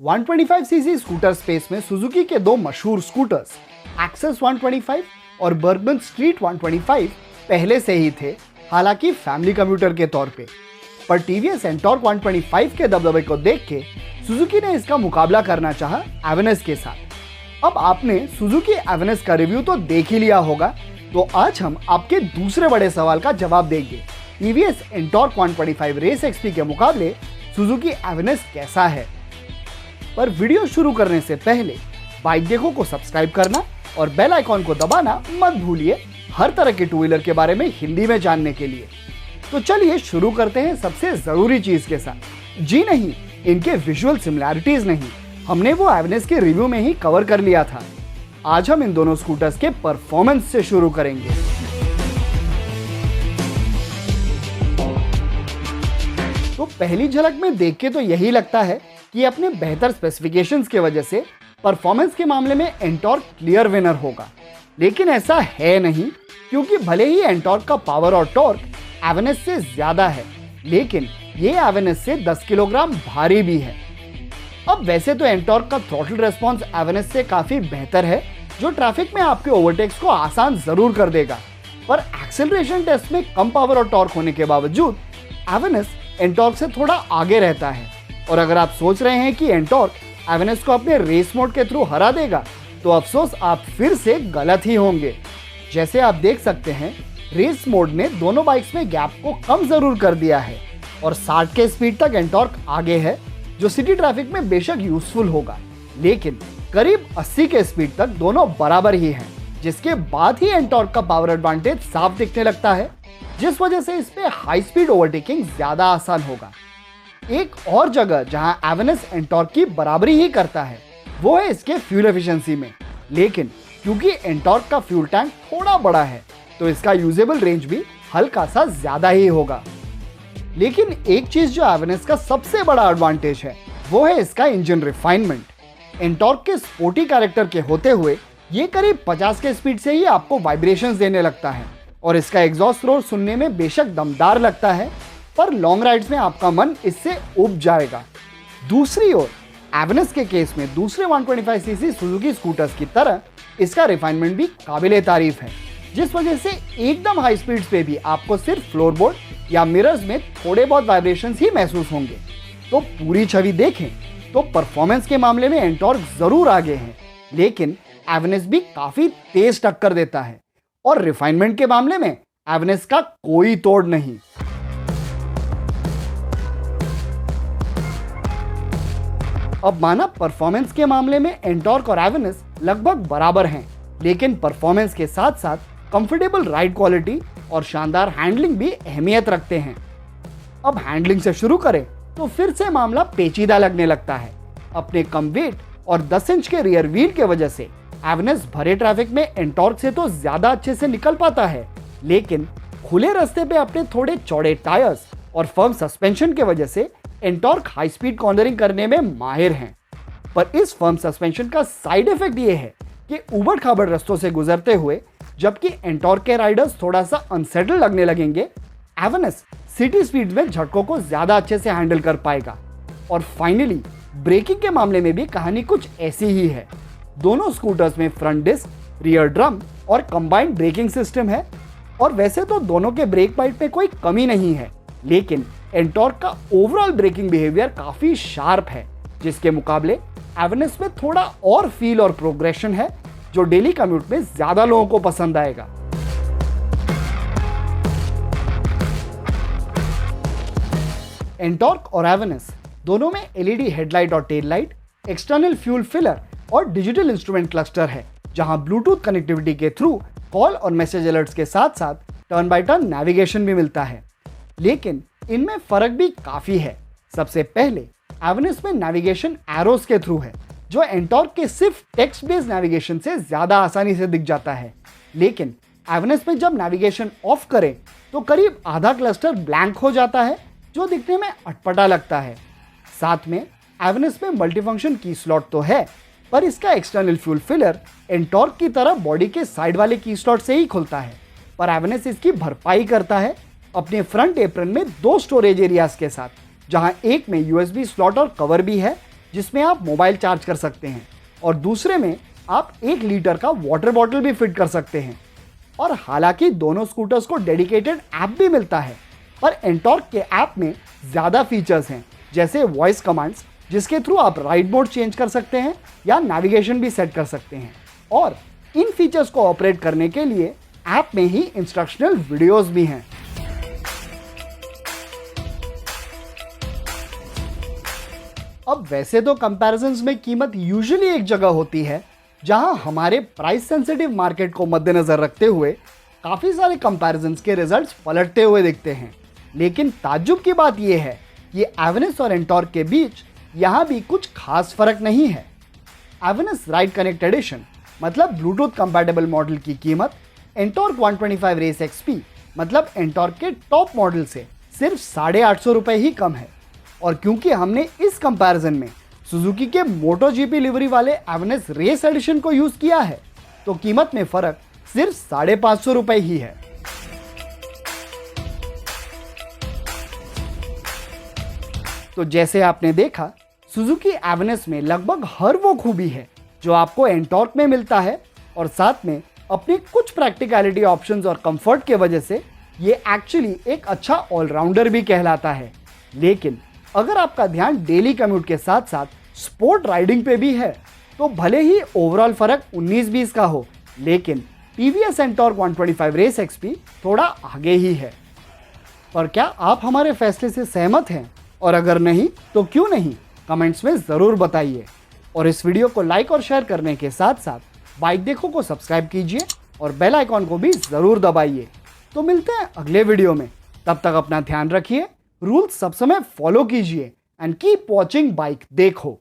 125 CC scooter space में Suzuki के दो मशहूर स्कूटर्स एक्सेस 125 और बर्गमन स्ट्रीट 125 पहले से ही थे, हालांकि फैमिली कम्यूटर के तौर पे। पर टीवीएस एंटॉर्क 125 के दबदबे को देख के सुजुकी ने इसका मुकाबला करना चाहा एवेनिस के साथ। अब आपने सुजुकी एवेनिस का रिव्यू तो देख ही लिया होगा, तो आज हम आपके दूसरे बड़े सवाल का जवाब देंगे। टीवीएस एंटॉर्क 125 रेस एक्सपी के मुकाबले सुजुकी एवेनिस कैसा है। पर वीडियो शुरू करने से पहले बाइक देखो को सब्सक्राइब करना और बेल आइकॉन को दबाना मत भूलिए, हर तरह के टू व्हीलर के बारे में हिंदी में जानने के लिए। तो चलिए शुरू करते हैं सबसे जरूरी चीज के साथ। जी नहीं, इनके विजुअल सिमिलैरिटीज नहीं, हमने वो एवेनिस के रिव्यू में ही कवर कर लिया था। आज हम इन दोनों स्कूटर्स के परफॉर्मेंस से शुरू करेंगे। तो पहली झलक में देख के तो यही लगता है कि अपने बेहतर स्पेसिफिकेशंस की वजह से परफॉर्मेंस के मामले में एंटॉर्क क्लियर विनर होगा, लेकिन ऐसा है नहीं, क्योंकि भले ही एंटॉर्क का पावर और टॉर्क एवेनिस से ज्यादा है, लेकिन ये एवेनिस से 10 किलोग्राम भारी भी है। अब वैसे तो एंटॉर्क का थ्रॉटल रेस्पॉन्स एवेनिस से काफी बेहतर है, जो ट्रैफिक में आपके ओवरटेक्स को आसान जरूर कर देगा। पर एक्सेलरेशन टेस्ट में कम पावर और टॉर्क होने के बावजूद एवेनिस एंटॉर्क से थोड़ा आगे रहता है। और अगर आप सोच रहे हैं कि एंटॉर्क एवेनिस को अपने रेस मोड के थ्रू हरा देगा, तो अफसोस आप फिर से गलत ही होंगे। जैसे आप देख सकते हैं, रेस मोड ने दोनों बाइक्स में गैप को कम जरूर कर दिया है और 60 के स्पीड तक एंटॉर्क आगे है, जो सिटी ट्रैफिक में बेशक यूजफुल होगा, लेकिन करीब 80 के स्पीड तक दोनों बराबर ही हैं, जिसके बाद ही एंटॉर्क का पावर एडवांटेज साफ दिखने लगता है, जिस वजह से इस पे हाई स्पीड ओवरटेकिंग ज्यादा आसान होगा। एक और जगह जहां एवेनिस एंटॉर्क की बराबरी ही करता है वो है इसके फ्यूल एफिशिएंसी में, लेकिन क्योंकि एंटॉर्क का फ्यूल टैंक थोड़ा बड़ा है, तो इसका यूजेबल रेंज भी हल्का सा ज्यादा ही होगा। लेकिन एक चीज जो एवेनिस का सबसे बड़ा एडवांटेज है वो है इसका इंजन रिफाइनमेंट। एंटॉर्क के स्पोर्टी कैरेक्टर के होते हुए ये करीब 50 के स्पीड से ही आपको वाइब्रेशंस देने लगता है और इसका एग्जॉस्ट रोर सुनने में बेशक दमदार लगता है, पर लॉन्ग राइड्स में आपका मन इससे उब जाएगा। दूसरी ओर एवेनिस के केस में दूसरे 125 सीसी सुजुकी स्कूटर्स की तरह इसका रिफाइनमेंट भी काबिले तारीफ है, जिस वजह से एकदम हाई स्पीड्स पे भी आपको सिर्फ फ्लोरबोर्ड या मिरर्स में थोड़े बहुत वाइब्रेशंस ही महसूस होंगे। तो पूरी छवि देखें तो परफॉर्मेंस के मामले में एंटॉर्क जरूर आगे है, लेकिन एवेनिस भी काफी तेज टक्कर देता है और रिफाइनमेंट के मामले में एवेनिस का कोई तोड़ नहीं। अब माना परफॉर्मेंस के मामले में एंटॉर्क और एवेनिस लगभग बराबर हैं, लेकिन परफॉर्मेंस के साथ साथ कंफर्टेबल राइड क्वालिटी और शानदार हैंडलिंग भी अहमियत रखते हैं। अब हैंडलिंग से शुरू करें तो फिर से मामला पेचीदा लगने लगता है। अपने कम वेट और 10 इंच के रियर व्हील के वजह से एवेनिस भरे ट्रैफिक में एंटॉर्क से तो ज्यादा अच्छे से निकल पाता है, लेकिन खुले रास्ते पे अपने थोड़े चौड़े टायर्स और फर्म सस्पेंशन के वजह से एंटॉर्क हाई स्पीड कॉर्नरिंग करने में माहिर हैं। पर इस फर्म सस्पेंशन का साइड इफेक्ट ये है कि उबड़ खाबड़ रास्तों से गुजरते हुए जबकि एंटॉर्क के राइडर्स थोड़ा सा अनसेटल लगने लगेंगे, एवेनिस सिटी स्पीड में झटकों को ज्यादा अच्छे से हैंडल कर पाएगा। और फाइनली ब्रेकिंग के मामले में भी कहानी कुछ ऐसी ही है। दोनों स्कूटर्स में फ्रंट डिस्क, रियर ड्रम और कंबाइंड ब्रेकिंग सिस्टम है, और वैसे तो दोनों के ब्रेक बाइट में कोई कमी नहीं है, लेकिन एंटॉर्क का ओवरऑल ब्रेकिंग बिहेवियर काफी शार्प है, जिसके मुकाबले एवेनिस में थोड़ा और फील और प्रोग्रेशन है, जो डेली कम्यूट में ज्यादा लोगों को पसंद आएगा। एंटॉर्क और एवेनिस दोनों में एलईडी हेडलाइट और tail light, external fuel filler और डिजिटल इंस्ट्रूमेंट क्लस्टर है, जहां ब्लूटूथ कनेक्टिविटी के थ्रू कॉल और मैसेज अलर्ट्स के साथ साथ टर्न बाय टर्न नेविगेशन भी मिलता है। लेकिन इनमें फर्क भी काफी है। सबसे पहले एवेनिस में नेविगेशन एरोस के थ्रू है, जो एंटॉर्क के सिर्फ टेक्स्ट बेस्ड नेविगेशन से ज्यादा आसानी से दिख जाता है। लेकिन एवेनिस में जब नेविगेशन ऑफ करें तो करीब आधा क्लस्टर ब्लैंक हो जाता है, जो दिखने में अटपटा लगता है। साथ में एवेनिस में मल्टीफंक्शन की स्लॉट तो है, पर इसका एक्सटर्नल फ्यूल फिलर एंटॉर्क की तरह बॉडी के साइड वाले की स्लॉट से ही खुलता है, पर एवेनिस इसकी भरपाई करता है अपने फ्रंट एप्रन में 2 स्टोरेज एरियाज के साथ, जहां एक में यूएसबी स्लॉट और कवर भी है, जिसमें आप मोबाइल चार्ज कर सकते हैं और दूसरे में आप 1 लीटर का वाटर बॉटल भी फिट कर सकते हैं। और हालांकि दोनों स्कूटर्स को डेडिकेटेड ऐप भी मिलता है, पर एंटॉर्क के ऐप में ज़्यादा फीचर्स हैं, जैसे वॉइस कमांड्स जिसके थ्रू आप राइड मोड चेंज कर सकते हैं या नेविगेशन भी सेट कर सकते हैं। और इन फीचर्स को ऑपरेट करने के लिए ऐप में ही इंस्ट्रक्शनल वीडियोस भी हैं। अब वैसे तो कंपैरिजंस में कीमत यूजुअली एक जगह होती है, जहां हमारे प्राइस सेंसिटिव मार्केट को मद्देनजर रखते हुए काफ़ी सारे कंपैरिजंस के रिजल्ट्स पलटते हुए दिखते हैं। लेकिन ताज्जुब की बात यह है कि एवेनिस और एंटॉर्क के बीच यहाँ भी कुछ खास फर्क नहीं है। एवेनिस राइड कनेक्ट एडिशन मतलब ब्लूटूथ कंपैटिबल मॉडल की कीमत एंटॉर्क 125 रेस एक्सपी मतलब एंटॉर्क के टॉप मॉडल से सिर्फ 850 रुपये ही कम है। और क्योंकि हमने इस कंपैरिजन में सुजुकी के मोटो जीपी लिवरी वाले एवेनिस रेस एडिशन को यूज किया है, तो कीमत में फर्क सिर्फ 550 रुपये ही है। तो जैसे आपने देखा, सुजुकी एवेनिस में लगभग हर वो खूबी है जो आपको एंटॉर्क में मिलता है, और साथ में अपनी कुछ प्रैक्टिकलिटी ऑप्शंस और कंफर्ट के वजह से ये एक्चुअली एक अच्छा ऑलराउंडर भी कहलाता है। लेकिन अगर आपका ध्यान डेली कम्यूट के साथ साथ स्पोर्ट राइडिंग पे भी है, तो भले ही ओवरऑल फर्क 19-20 का हो, लेकिन टीवीएस एंटॉर्क 125 रेस एक्सपी थोड़ा आगे ही है। पर क्या आप हमारे फैसले से सहमत हैं? और अगर नहीं तो क्यों नहीं, कमेंट्स में ज़रूर बताइए। और इस वीडियो को लाइक और शेयर करने के साथ साथ बाइक देखो को सब्सक्राइब कीजिए और बेल आइकॉन को भी ज़रूर दबाइए। तो मिलते हैं अगले वीडियो में, तब तक अपना ध्यान रखिए, रूल्स सब समय फॉलो कीजिए एंड कीप वॉचिंग बाइक देखो।